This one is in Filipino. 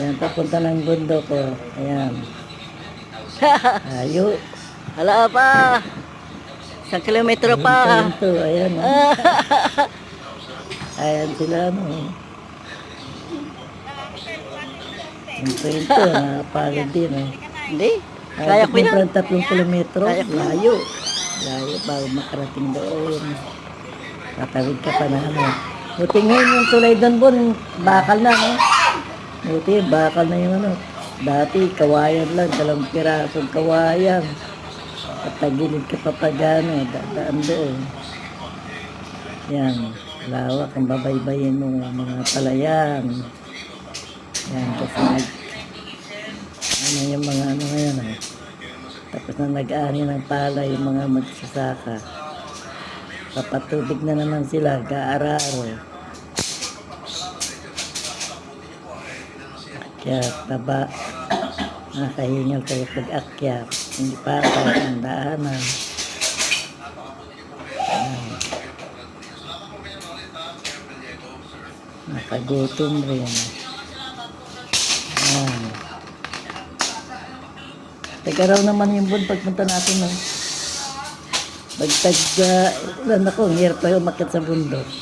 Ayan, papunta ng bundok ko. Ayan. Ayo. Hala pa. 1 kilometro pa. Ito, ayan. Ayan sila, no. Ang kwento, nakapagod din, eh. Hindi. Kaya ko yan. 3 kilometro. Kaya ko. Layo. Layo bago makarating doon. Tatawid ka pa na, ano. Buti ngayon yung tulay doon, Bon, bakal na, no? Buti, bakal na yung, ano. Dati, kawayan lang, 2 pirasong kawayan. At tagilid ka pa pagano, dadaan doon. Yan, lawak ang babaybayin mo mga palayan. Yan, kasi ano yung mga ano ngayon, eh. Tapos na nag-ani ng pala yung mga magsasaka. Papatubig na naman sila, kaararo. Akyat, taba. Nakahingal kayo pag-akyat. Hindi pa ang daanan. Nakagutom rin. Ayan. Teka raw naman yung bun pagpunta natin, no? Pagtag, ulan ako, ang hirap pa yung umakyat sa bundok.